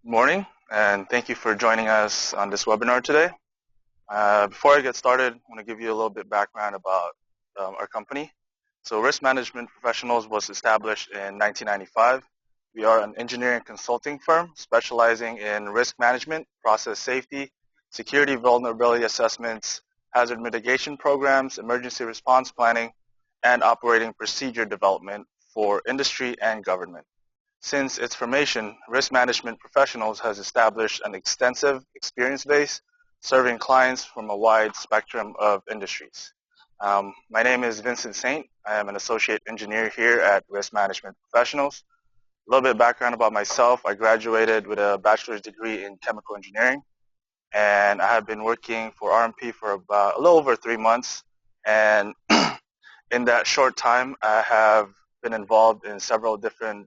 Morning, and thank you for joining us on this webinar today. Before I get started, I want to give you a little bit background about our company. So Risk Management Professionals was established in 1995. We are an engineering consulting firm specializing in risk management, process safety, security vulnerability assessments, hazard mitigation programs, emergency response planning, and operating procedure development for industry and government. Since its formation, Risk Management Professionals has established an extensive experience base serving clients from a wide spectrum of industries. My name is Vincent Saint. I am an associate engineer here at Risk Management Professionals. A little bit of background about myself. I graduated with a bachelor's degree in chemical engineering, and I have been working for RMP for about a little over 3 months. And in that short time, I have been involved in several different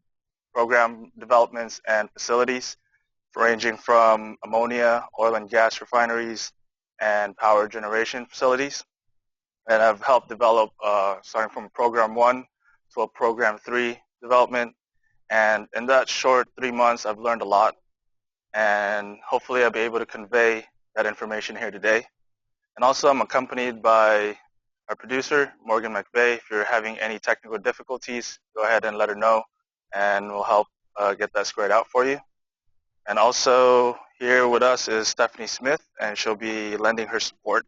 program developments and facilities ranging from ammonia, oil and gas refineries, and power generation facilities. And I've helped develop, starting from Program 1 to a Program 3 development. And in that short 3 months, I've learned a lot. And hopefully I'll be able to convey that information here today. And also I'm accompanied by our producer, Morgan McVeigh. If you're having any technical difficulties, go ahead and let her know, and we'll help get that squared out for you. And also here with us is Stephanie Smith, and she'll be lending her support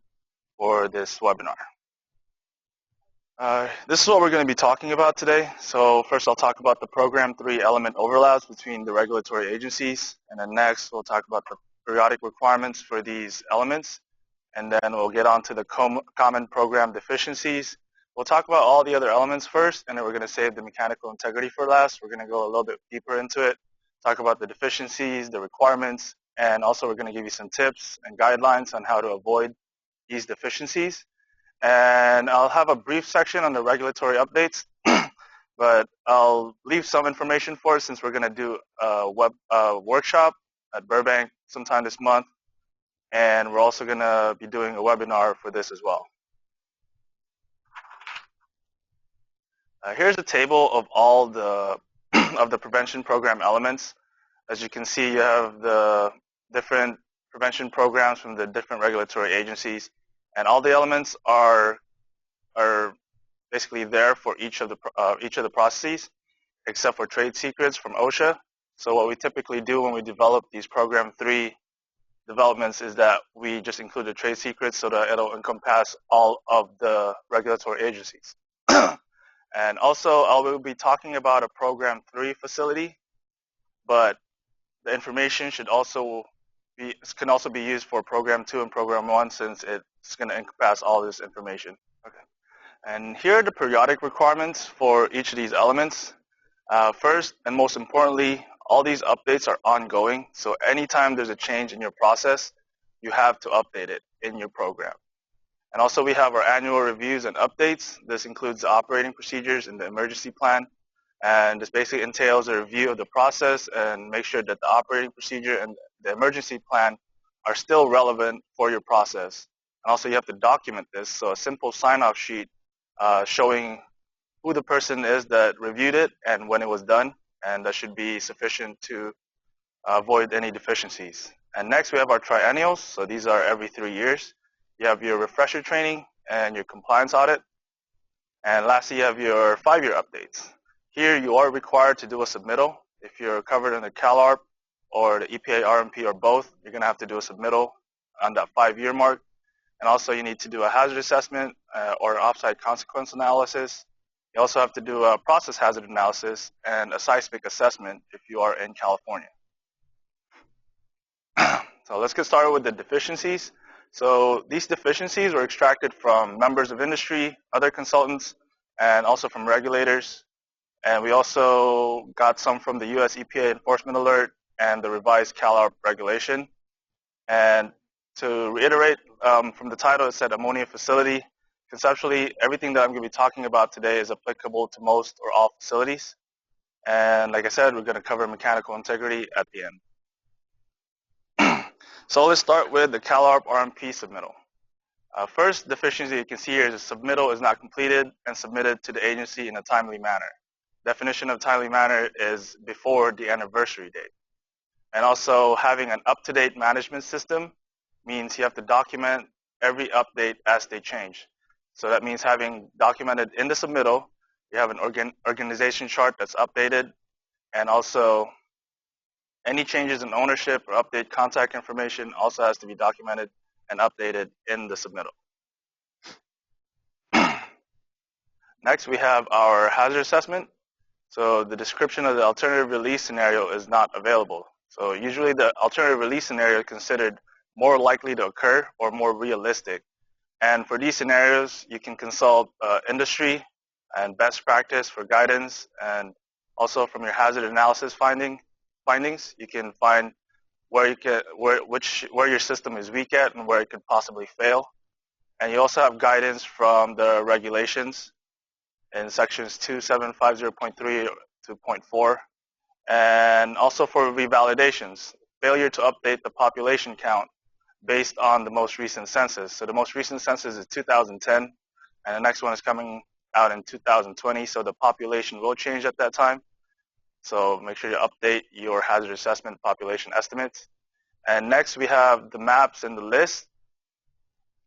for this webinar. This is what we're going to be talking about today. So first I'll talk about the Program 3 element overlaps between the regulatory agencies, and then next we'll talk about the periodic requirements for these elements, and then we'll get on to the common program deficiencies. We'll talk about all the other elements first, and then we're going to save the mechanical integrity for last. We're going to go a little bit deeper into it, talk about the deficiencies, the requirements, and also we're going to give you some tips and guidelines on how to avoid these deficiencies. And I'll have a brief section on the regulatory updates, but I'll leave some information for it since we're going to do a workshop at Burbank sometime this month, and we're also going to be doing a webinar for this as well. Here's a table of all the of the prevention program elements. As you can see, you have the different prevention programs from the different regulatory agencies, and all the elements are basically there for each of the processes, except for trade secrets from OSHA. So what we typically do when we develop these Program 3 developments is that we just include the trade secrets so that it'll encompass all of the regulatory agencies. And also, I will be talking about a Program 3 facility, but the information can also be used for Program 2 and Program 1 since it's going to encompass all this information. Okay. And here are the periodic requirements for each of these elements. First and most importantly, all these updates are ongoing, so anytime there's a change in your process, you have to update it in your program. And also we have our annual reviews and updates. This includes the operating procedures and the emergency plan. And this basically entails a review of the process and make sure that the operating procedure and the emergency plan are still relevant for your process. And also you have to document this. So a simple sign-off sheet showing who the person is that reviewed it and when it was done. And that should be sufficient to avoid any deficiencies. And next we have our triennials. So these are every 3 years. You have your refresher training and your compliance audit. And lastly, you have your 5-year updates. Here you are required to do a submittal. If you're covered under CalARP or the EPA RMP or both, you're going to have to do a submittal on that 5-year mark. And also you need to do a hazard assessment or offsite consequence analysis. You also have to do a process hazard analysis and a seismic assessment if you are in California. So let's get started with the deficiencies. So these deficiencies were extracted from members of industry, other consultants, and also from regulators. And we also got some from the US EPA Enforcement Alert and the revised CalARP regulation. And to reiterate, from the title it said ammonia facility. Conceptually, everything that I'm going to be talking about today is applicable to most or all facilities. And like I said, we're going to cover mechanical integrity at the end. So let's start with the CalARP RMP submittal. First deficiency you can see here is a submittal is not completed and submitted to the agency in a timely manner. Definition of timely manner is before the anniversary date. And also having an up-to-date management system means you have to document every update as they change. So that means having documented in the submittal, you have an organization chart that's updated, and also any changes in ownership or update contact information also has to be documented and updated in the submittal. Next, we have our hazard assessment. So the description of the alternative release scenario is not available. So usually the alternative release scenario is considered more likely to occur or more realistic. And for these scenarios, you can consult industry and best practice for guidance, and also from your hazard analysis findings, you can find where your system is weak at and where it could possibly fail. And you also have guidance from the regulations in sections 2750.3 to .4, and also for revalidations, failure to update the population count based on the most recent census. So the most recent census is 2010, and the next one is coming out in 2020, so the population will change at that time. So make sure you update your hazard assessment population estimates. And next we have the maps and the list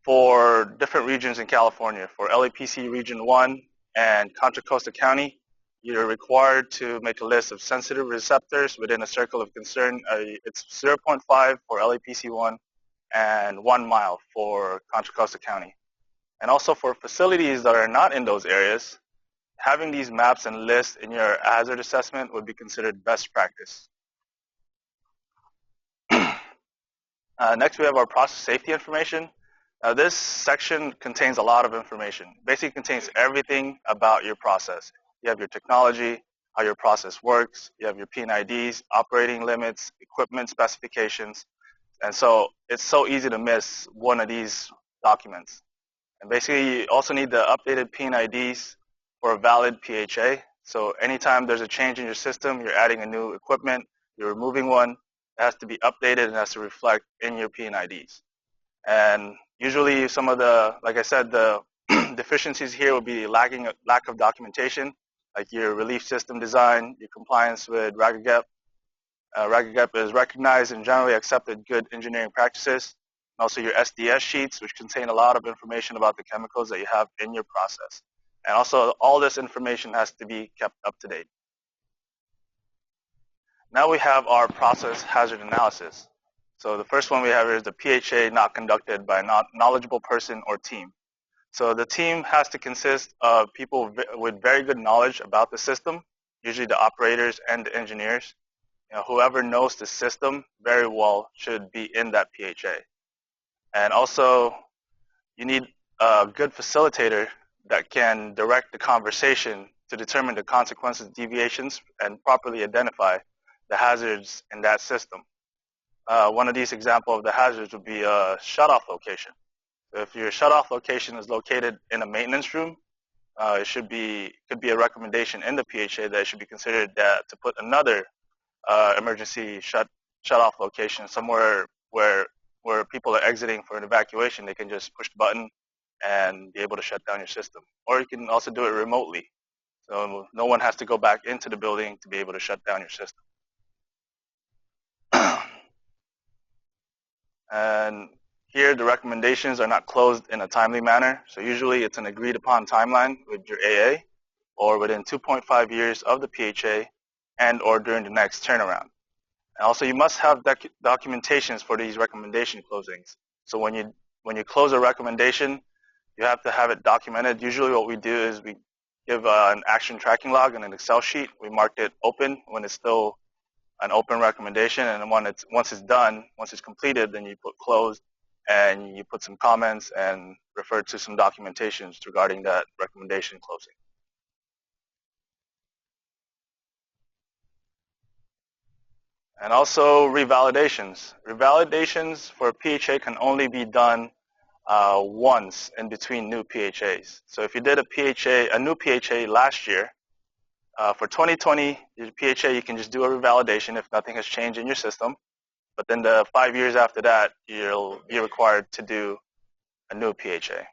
for different regions in California. For LAPC Region 1 and Contra Costa County, you're required to make a list of sensitive receptors within a circle of concern. It's 0.5 for LAPC 1 and 1 mile for Contra Costa County. And also for facilities that are not in those areas, having these maps and lists in your hazard assessment would be considered best practice. Next, we have our process safety information. This section contains a lot of information. Basically, it contains everything about your process. You have your technology, how your process works. You have your P&IDs, operating limits, equipment specifications. And so it's so easy to miss one of these documents. And basically, you also need the updated P&IDs for a valid PHA. So anytime there's a change in your system, you're adding a new equipment, you're removing one, it has to be updated and has to reflect in your P&IDs. And usually some of the, like I said, the deficiencies here will be lack of documentation, like your relief system design, your compliance with RAGAGEP. RAGAGEP is recognized and generally accepted good engineering practices. And also your SDS sheets, which contain a lot of information about the chemicals that you have in your process. And also all this information has to be kept up to date. Now we have our process hazard analysis. So the first one we have here is the PHA not conducted by a knowledgeable person or team. So the team has to consist of people with very good knowledge about the system, usually the operators and the engineers. Whoever knows the system very well should be in that PHA. And also, you need a good facilitator that can direct the conversation to determine the consequences, deviations, and properly identify the hazards in that system. One of these examples of the hazards would be a shutoff location. So if your shutoff location is located in a maintenance room, it could be a recommendation in the PHA that it should be considered that to put another emergency shutoff location somewhere where people are exiting for an evacuation. They can just push the button and be able to shut down your system. Or you can also do it remotely. So no one has to go back into the building to be able to shut down your system. And here the recommendations are not closed in a timely manner. So usually it's an agreed upon timeline with your AA or within 2.5 years of the PHA and or during the next turnaround. And also you must have documentations for these recommendation closings. So when you close a recommendation, you have to have it documented. Usually what we do is we give an action tracking log and an Excel sheet. We marked it open when it's still an open recommendation, and once it's completed, then you put closed and you put some comments and refer to some documentations regarding that recommendation closing. And also revalidations. Revalidations for a PHA can only be done once in between new PHAs. So if you did a new PHA last year, for 2020, your PHA, you can just do a revalidation if nothing has changed in your system. But then the 5 years after that, you'll be required to do a new PHA.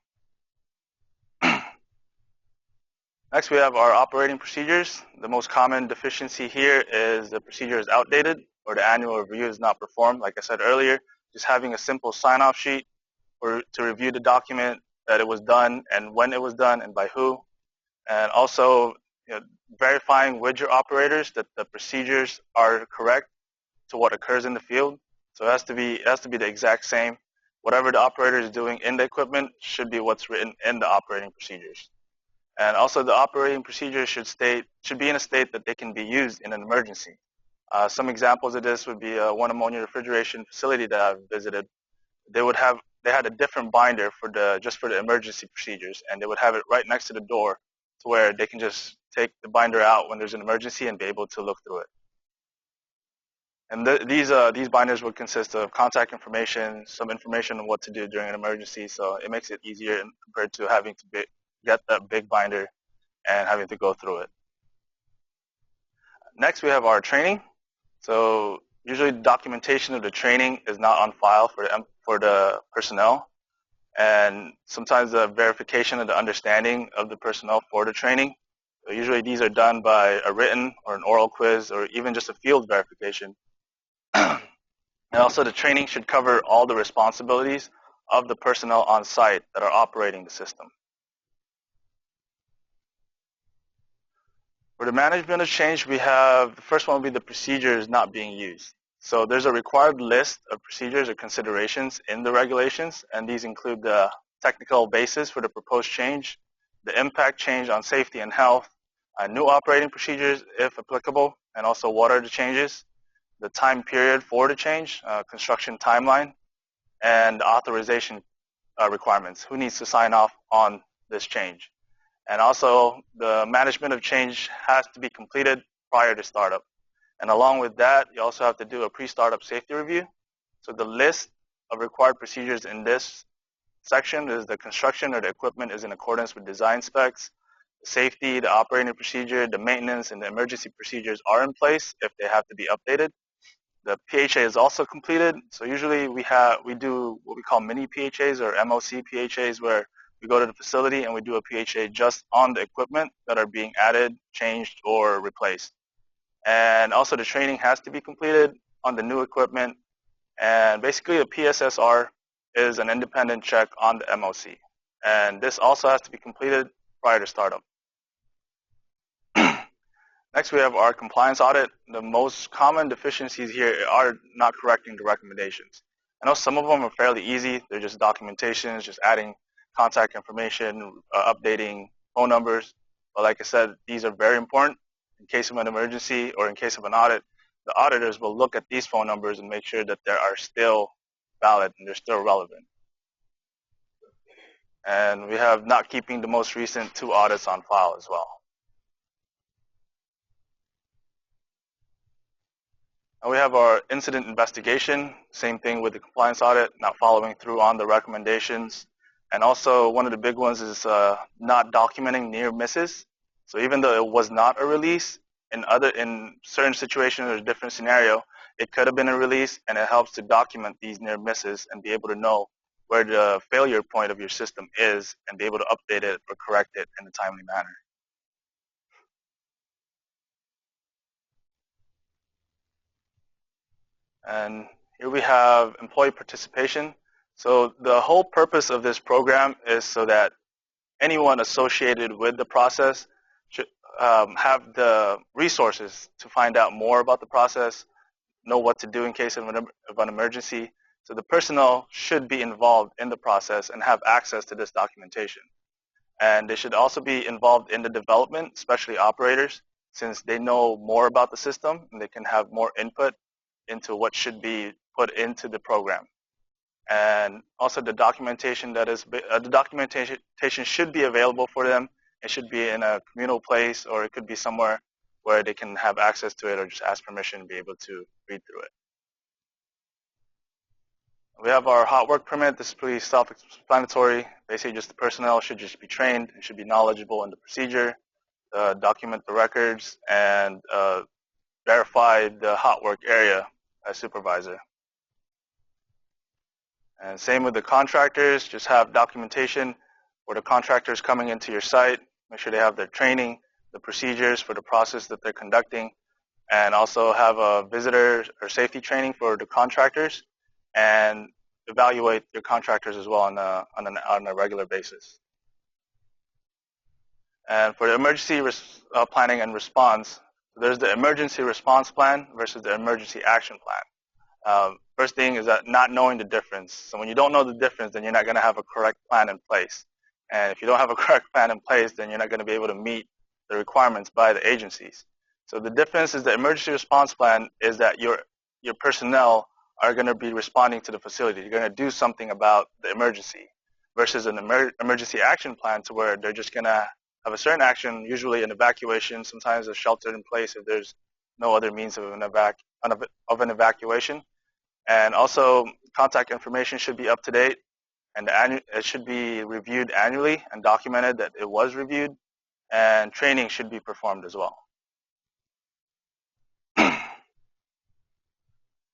Next, we have our operating procedures. The most common deficiency here is the procedure is outdated or the annual review is not performed. Like I said earlier, just having a simple sign-off sheet to review the document that it was done and when it was done and by who. And also, verifying with your operators that the procedures are correct to what occurs in the field. So it has to be the exact same. Whatever the operator is doing in the equipment should be what's written in the operating procedures. And also the operating procedures should be in a state that they can be used in an emergency. Some examples of this would be one ammonia refrigeration facility that I've visited. They had a different binder just for the emergency procedures, and they would have it right next to the door to where they can just take the binder out when there's an emergency and be able to look through it. And these binders would consist of contact information, some information on what to do during an emergency, so it makes it easier compared to having to get that big binder and having to go through it. Next, we have our training. So usually documentation of the training is not on file for the personnel, and sometimes the verification of the understanding of the personnel for the training. So usually these are done by a written or an oral quiz or even just a field verification. And also the training should cover all the responsibilities of the personnel on site that are operating the system. For the management of change, we have, the first one will be the procedures not being used. So there's a required list of procedures or considerations in the regulations, and these include the technical basis for the proposed change, the impact change on safety and health, new operating procedures if applicable, and also what are the changes, the time period for the change, construction timeline, and authorization requirements. Who needs to sign off on this change? And also, the management of change has to be completed prior to startup. And along with that, you also have to do a pre-startup safety review. So the list of required procedures in this section is the construction or the equipment is in accordance with design specs, the safety, the operating procedure, the maintenance, and the emergency procedures are in place if they have to be updated. The PHA is also completed. So usually we do what we call mini PHAs or MOC PHAs, where we go to the facility and we do a PHA just on the equipment that are being added, changed, or replaced. And also the training has to be completed on the new equipment. And basically a PSSR is an independent check on the MOC. And this also has to be completed prior to startup. Next, we have our compliance audit. The most common deficiencies here are not correcting the recommendations. I know some of them are fairly easy. They're just documentations, just adding contact information, updating phone numbers. But like I said, these are very important. In case of an emergency or in case of an audit, the auditors will look at these phone numbers and make sure that they are still valid and they're still relevant. And we have not keeping the most recent 2 audits on file as well. And we have our incident investigation, same thing with the compliance audit, not following through on the recommendations. And also one of the big ones is not documenting near misses. So even though it was not a release, in certain situations or a different scenario, it could have been a release, and it helps to document these near misses and be able to know where the failure point of your system is and be able to update it or correct it in a timely manner. And here we have employee participation. So the whole purpose of this program is so that anyone associated with the process should have the resources to find out more about the process, know what to do in case of an emergency. So the personnel should be involved in the process and have access to this documentation. And they should also be involved in the development, especially operators, since they know more about the system and they can have more input into what should be put into the program. And also the documentation should be available for them. It should be in a communal place, or it could be somewhere where they can have access to it or just ask permission and be able to read through it. We have our hot work permit. This is pretty self-explanatory. Basically, just the personnel should just be trained and should be knowledgeable in the procedure, document the records, and verify the hot work area as supervisor. And same with the contractors, just have documentation where the contractor is coming into your site, make sure they have their training, the procedures for the process that they're conducting, and also have a visitor or safety training for the contractors, and evaluate your contractors as well on a regular basis. And for the emergency planning and response, there's the emergency response plan versus the emergency action plan. First thing is that not knowing the difference. So when you don't know the difference, then you're not going to have a correct plan in place. And if you don't have a correct plan in place, then you're not going to be able to meet the requirements by the agencies. So the difference is the emergency response plan is that your personnel are going to be responding to the facility. You're going to do something about the emergency versus an emergency action plan to where they're just going to have a certain action, usually an evacuation, sometimes a shelter in place if there's no other means of an evacuation. And also, contact information should be up to date, and it should be reviewed annually and documented that it was reviewed, and training should be performed as well.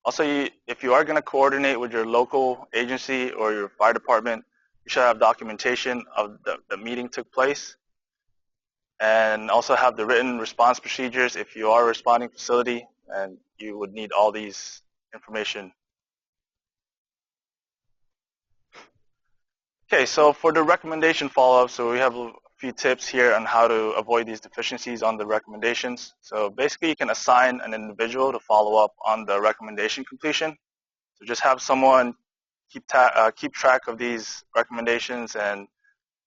Also, if you are going to coordinate with your local agency or your fire department, you should have documentation of the meeting took place, and also have the written response procedures if you are a responding facility, and you would need all these information. Okay, so for the recommendation follow-up, so we have a few tips here on how to avoid these deficiencies on the recommendations. So basically you can assign an individual to follow up on the recommendation completion. So just have someone keep track of these recommendations and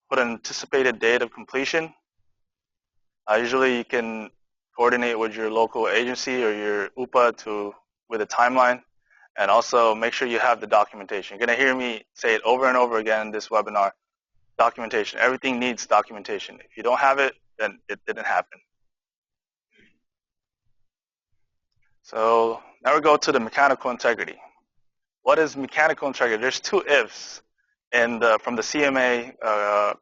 put an anticipated date of completion. Usually you can coordinate with your local agency or your UPA with a timeline, and also make sure you have the documentation. You're going to hear me say it over and over again in this webinar. Documentation. Everything needs documentation. If you don't have it, then it didn't happen. So now we go to the mechanical integrity. What is mechanical integrity? There's two ifs from the CMA,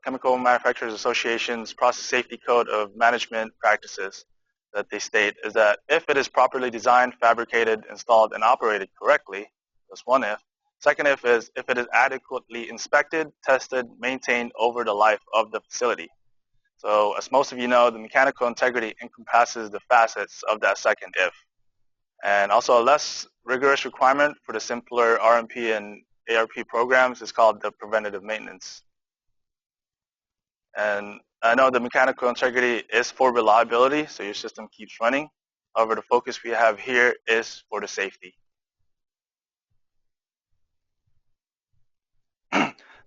Chemical Manufacturers Association's Process Safety Code of Management Practices, that they state is that if it is properly designed, fabricated, installed, and operated correctly, that's one if. Second if is if it is adequately inspected, tested, maintained over the life of the facility. So as most of you know, the mechanical integrity encompasses the facets of that second if. And also a less rigorous requirement for the simpler RMP and ARP programs is called the preventative maintenance. And I know the mechanical integrity is for reliability, so your system keeps running. However, the focus we have here is for the safety.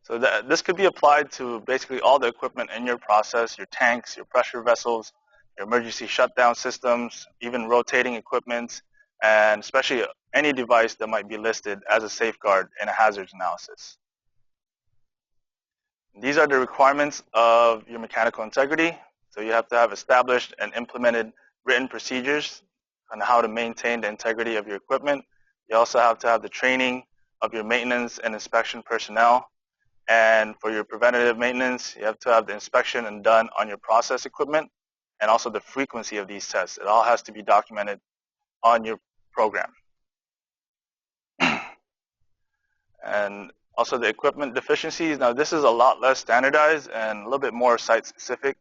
So this could be applied to basically all the equipment in your process, your tanks, your pressure vessels, your emergency shutdown systems, even rotating equipment, and especially any device that might be listed as a safeguard in a hazards analysis. These are the requirements of your mechanical integrity. So you have to have established and implemented written procedures on how to maintain the integrity of your equipment. You also have to have the training of your maintenance and inspection personnel. And for your preventative maintenance, you have to have the inspection and done on your process equipment, and also the frequency of these tests. It all has to be documented on your program. And also the equipment deficiencies. Now this is a lot less standardized and a little bit more site specific.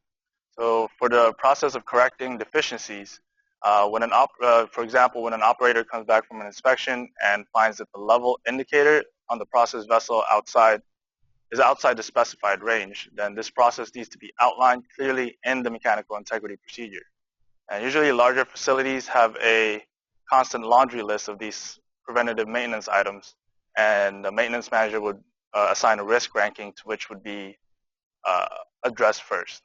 So for the process of correcting deficiencies, for example, when an operator comes back from an inspection and finds that the level indicator on the process vessel is outside the specified range, then this process needs to be outlined clearly in the mechanical integrity procedure. And usually larger facilities have a constant laundry list of these preventative maintenance items, and the maintenance manager would assign a risk ranking to which would be addressed first.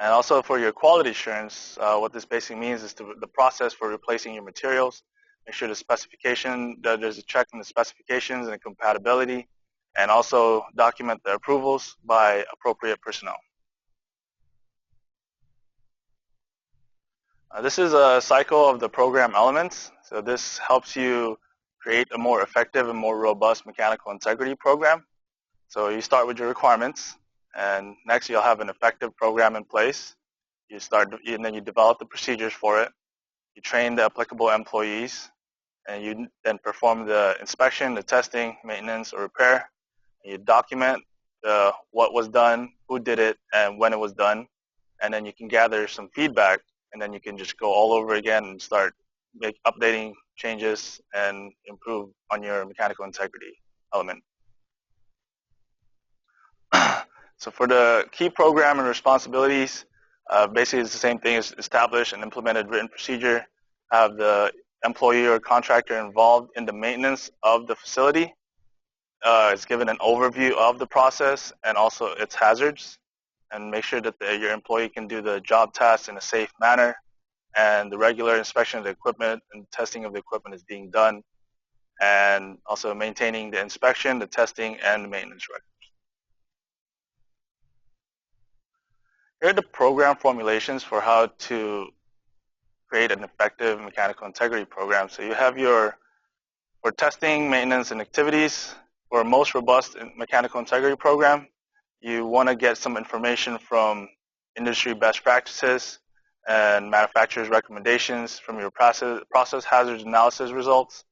And also for your quality assurance, what this basically means is the process for replacing your materials. Make sure that there's a check in the specifications and the compatibility, and also document the approvals by appropriate personnel. This is a cycle of the program elements. So this helps you create a more effective and more robust mechanical integrity program. So you start with your requirements, and next you'll have an effective program in place. And then you develop the procedures for it. You train the applicable employees, and you then perform the inspection, the testing, maintenance, or repair. You document what was done, who did it, and when it was done, and then you can gather some feedback, and then you can just go all over again and start updating changes and improve on your mechanical integrity element. So for the key program and responsibilities, basically it's the same thing as establish and implemented written procedure, have the employee or contractor involved in the maintenance of the facility. It's given an overview of the process and also its hazards, and make sure that your employee can do the job tasks in a safe manner, and the regular inspection of the equipment and testing of the equipment is being done, and also maintaining the inspection, the testing, and the maintenance record. Here are the program formulations for how to create an effective mechanical integrity program. So you have for testing, maintenance, and activities. For a most robust mechanical integrity program, you want to get some information from industry best practices and manufacturer's recommendations from your process hazards analysis results.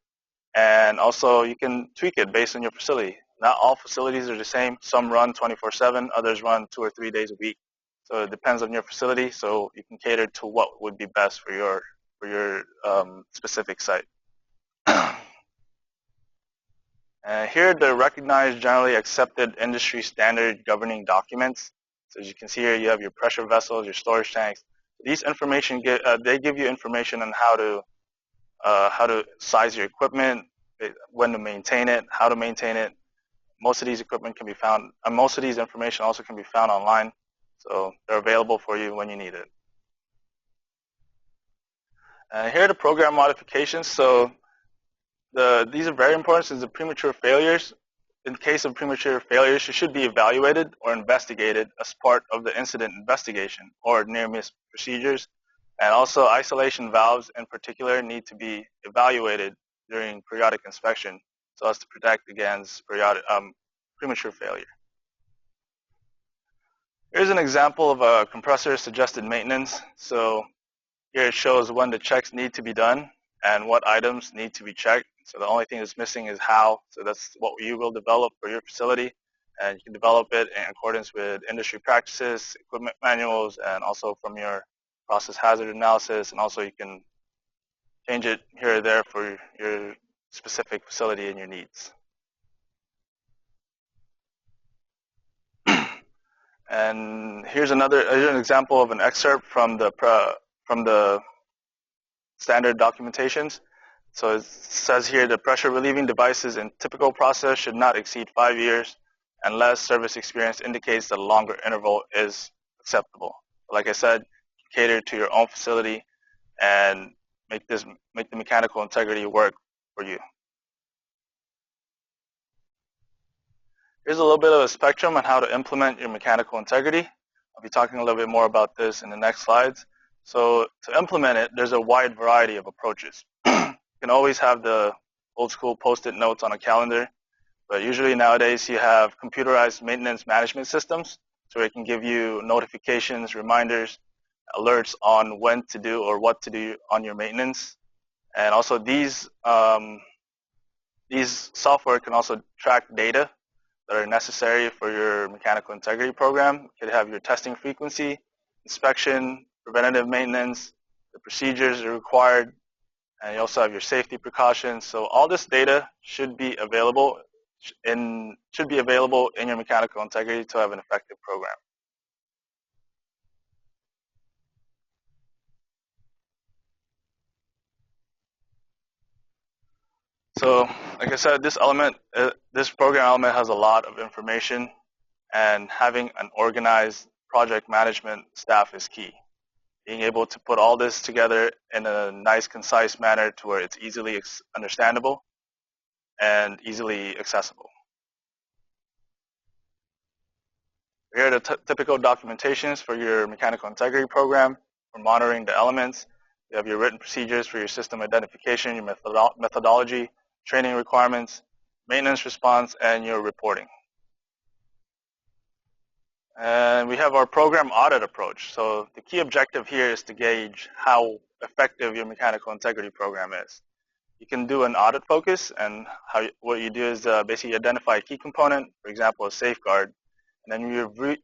And also you can tweak it based on your facility. Not all facilities are the same. Some run 24/7, others run 2 or 3 days a week. So it depends on your facility, so you can cater to what would be best for your specific site. Here are the recognized, generally accepted industry standard governing documents. So as you can see here, you have your pressure vessels, your storage tanks. These information they give you information on how to size your equipment, when to maintain it, how to maintain it. Most of these equipment can be found, and most of these information also can be found online. So they're available for you when you need it. Here are the program modifications. So these are very important since the premature failures. In case of premature failures, it should be evaluated or investigated as part of the incident investigation or near-miss procedures. And also isolation valves in particular need to be evaluated during periodic inspection so as to protect against premature failure. Here's an example of a compressor suggested maintenance. So here it shows when the checks need to be done and what items need to be checked. So the only thing that's missing is how. So that's what you will develop for your facility. And you can develop it in accordance with industry practices, equipment manuals, and also from your process hazard analysis. And also you can change it here or there for your specific facility and your needs. And here's an example of an excerpt from the standard documentations. So it says here the pressure relieving devices in typical process should not exceed 5 years unless service experience indicates that a longer interval is acceptable. Like I said, cater to your own facility and make the mechanical integrity work for you. Here's a little bit of a spectrum on how to implement your mechanical integrity. I'll be talking a little bit more about this in the next slides. So to implement it, there's a wide variety of approaches. You can always have the old school post-it notes on a calendar, but usually nowadays you have computerized maintenance management systems, so it can give you notifications, reminders, alerts on when to do or what to do on your maintenance. And also these software can also track data that are necessary for your mechanical integrity program. You could have your testing frequency, inspection, preventative maintenance, the procedures that are required, and you also have your safety precautions. So all this data should be available in your mechanical integrity to have an effective program. So, like I said, this program element has a lot of information, and having an organized project management staff is key. Being able to put all this together in a nice, concise manner to where it's easily understandable and easily accessible. Here are the typical documentations for your mechanical integrity program. For monitoring the elements, you have your written procedures for your system identification, your methodology, training requirements, maintenance response, and your reporting. And we have our program audit approach. So the key objective here is to gauge how effective your mechanical integrity program is. You can do an audit focus, and what you do is basically identify a key component, for example, a safeguard, And then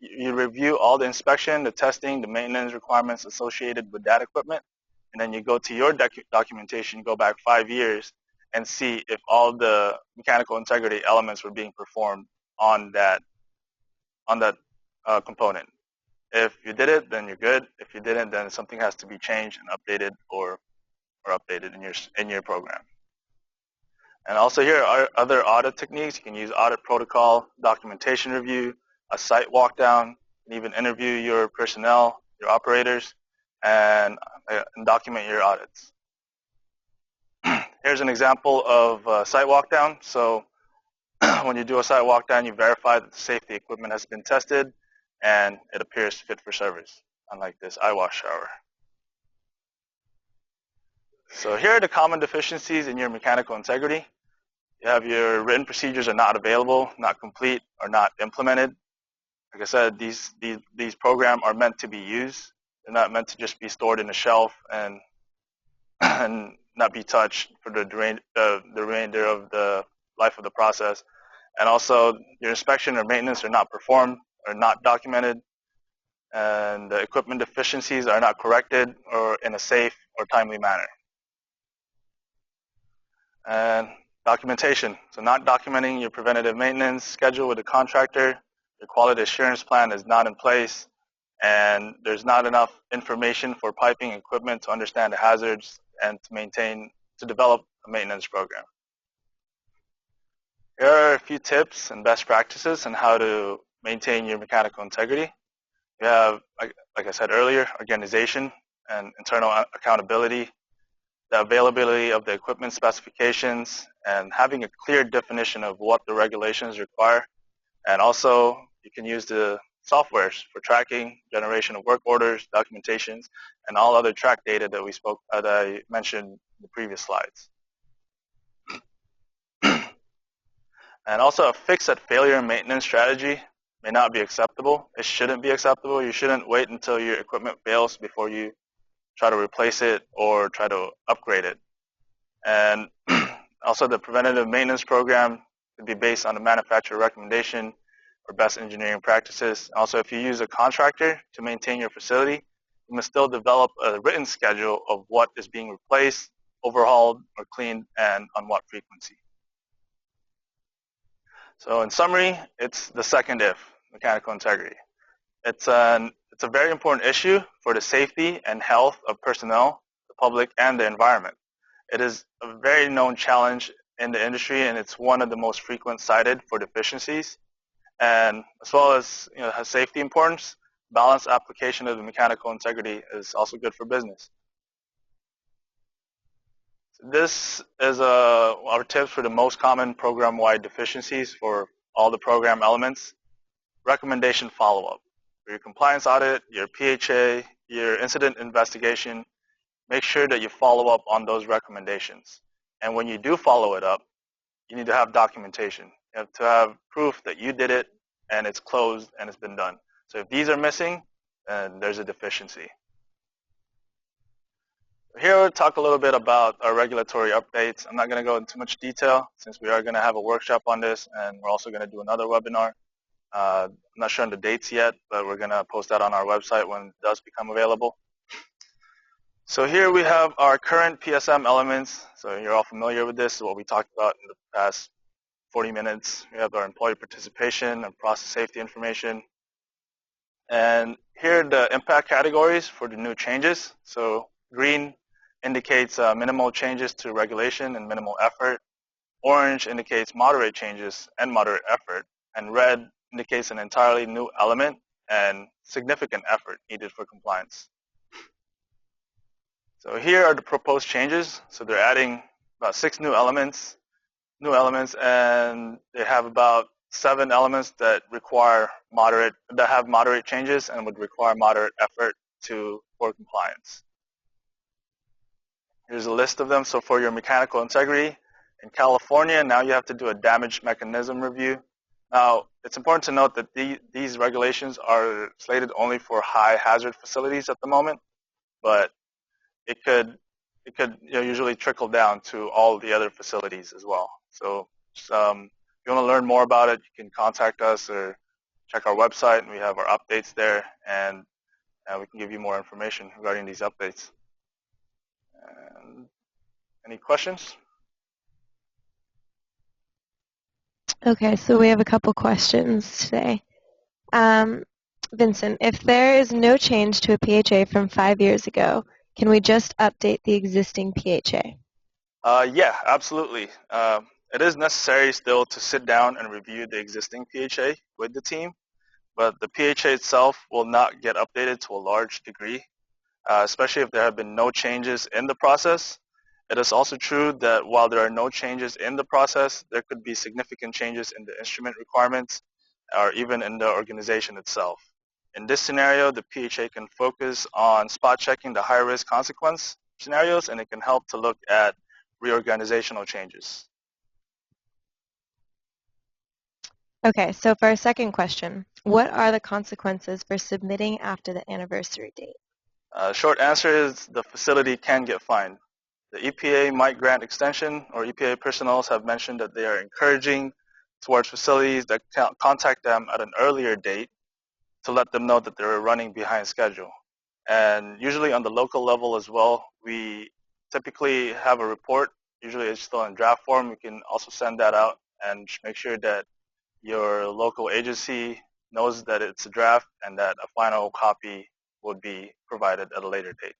you review all the inspection, the testing, the maintenance requirements associated with that equipment. And then you go to your documentation, go back 5 years, and see if all the mechanical integrity elements were being performed on that component. If you did it, then you're good. If you didn't, then something has to be changed and updated or updated in your program. And also here are other audit techniques. You can use audit protocol, documentation review, a site walk down, and even interview your personnel, your operators, and document your audits. Here's an example of a site walk down. So when you do a site walk down, you verify that the safety equipment has been tested and it appears fit for service, unlike this eyewash shower. So here are the common deficiencies in your mechanical integrity. You have your written procedures are not available, not complete, or not implemented. Like I said, these programs are meant to be used. They're not meant to just be stored in a shelf and not be touched for the remainder of the life of the process. And also, your inspection or maintenance are not performed or not documented, and the equipment deficiencies are not corrected or in a safe or timely manner. And documentation. So not documenting your preventative maintenance schedule with the contractor, your quality assurance plan is not in place, and there's not enough information for piping equipment to understand the hazards and to develop a maintenance program. Here are a few tips and best practices on how to maintain your mechanical integrity. You have, like I said earlier, organization and internal accountability, the availability of the equipment specifications, and having a clear definition of what the regulations require. And also, you can use the softwares for tracking, generation of work orders, documentations, and all other track data that I mentioned in the previous slides. And also, a fix at failure and maintenance strategy may not be acceptable. It shouldn't be acceptable. You shouldn't wait until your equipment fails before you try to replace it or try to upgrade it. And also, the preventative maintenance program could be based on the manufacturer recommendation or best engineering practices. Also, if you use a contractor to maintain your facility, you must still develop a written schedule of what is being replaced, overhauled, or cleaned, and on what frequency. So in summary, it's the second if, mechanical integrity. It's a very important issue for the safety and health of personnel, the public, and the environment. It is a very known challenge in the industry, and it's one of the most frequent cited for deficiencies. And as well as has safety importance, balanced application of the mechanical integrity is also good for business. This is our tips for the most common program-wide deficiencies for all the program elements. Recommendation follow-up. For your compliance audit, your PHA, your incident investigation, make sure that you follow up on those recommendations. And when you do follow it up, you need to have documentation. You have to have proof that you did it and it's closed and it's been done. So if these are missing, then there's a deficiency. Here we'll talk a little bit about our regulatory updates. I'm not going to go into much detail since we are going to have a workshop on this, and we're also going to do another webinar. I'm not sure on the dates yet, but we're going to post that on our website when it does become available. So here we have our current PSM elements. So you're all familiar with this, what we talked about in the past 40 minutes. We have our employee participation and process safety information. And here are the impact categories for the new changes. So green indicates minimal changes to regulation and minimal effort. Orange indicates moderate changes and moderate effort. And red indicates an entirely new element and significant effort needed for compliance. So here are the proposed changes. So they're adding about 6 new elements, and they have about 7 elements that have moderate changes and would require moderate effort for compliance. Here's a list of them. So for your mechanical integrity, in California, now you have to do a damage mechanism review. Now, it's important to note that these regulations are slated only for high hazard facilities at the moment, but it could usually trickle down to all the other facilities as well. So if you want to learn more about it, you can contact us or check our website. We have our updates there, and we can give you more information regarding these updates. And any questions? Okay, so we have a couple questions today. Vincent, if there is no change to a PHA from 5 years ago, can we just update the existing PHA? Yeah, absolutely. It is necessary still to sit down and review the existing PHA with the team, but the PHA itself will not get updated to a large degree, especially if there have been no changes in the process. It is also true that while there are no changes in the process, there could be significant changes in the instrument requirements or even in the organization itself. In this scenario, the PHA can focus on spot checking the high-risk consequence scenarios, and it can help to look at reorganizational changes. Okay, so for our second question, what are the consequences for submitting after the anniversary date? Short answer is the facility can get fined. The EPA might grant extension, or EPA personnel have mentioned that they are encouraging towards facilities that contact them at an earlier date to let them know that they're running behind schedule. And usually on the local level as well, we typically have a report. Usually it's still in draft form. We can also send that out and make sure that your local agency knows that it's a draft and that a final copy would be provided at a later date.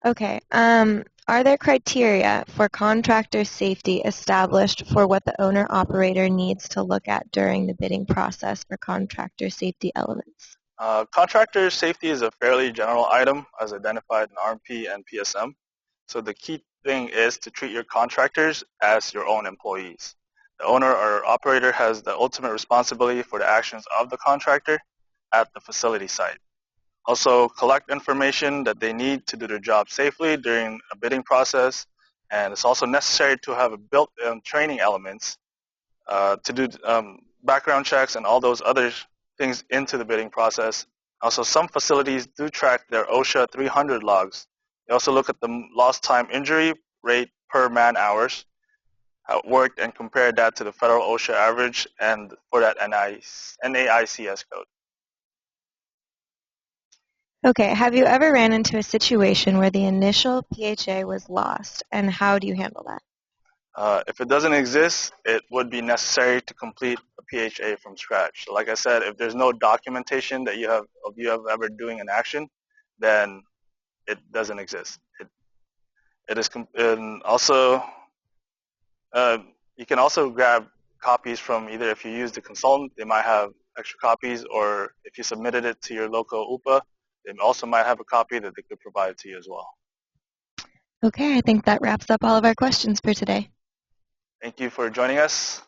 Okay, are there criteria for contractor safety established for what the owner-operator needs to look at during the bidding process for contractor safety elements? Contractor safety is a fairly general item as identified in RMP and PSM. So the key thing is to treat your contractors as your own employees. The owner or operator has the ultimate responsibility for the actions of the contractor at the facility site. Also, collect information that they need to do their job safely during a bidding process, and it's also necessary to have a built-in training elements to do background checks and all those other things into the bidding process. Also, some facilities do track their OSHA 300 logs. They also look at the lost time injury rate per man hours worked and compare that to the federal OSHA average and for that NAICS code. Okay, have you ever ran into a situation where the initial PHA was lost, and how do you handle that? If it doesn't exist, it would be necessary to complete a PHA from scratch. So like I said, if there's no documentation that you have ever doing an action, then it doesn't exist. It is, and also you can also grab copies from either if you use the consultant, they might have extra copies, or if you submitted it to your local UPA, they also might have a copy that they could provide to you as well. Okay, I think that wraps up all of our questions for today. Thank you for joining us.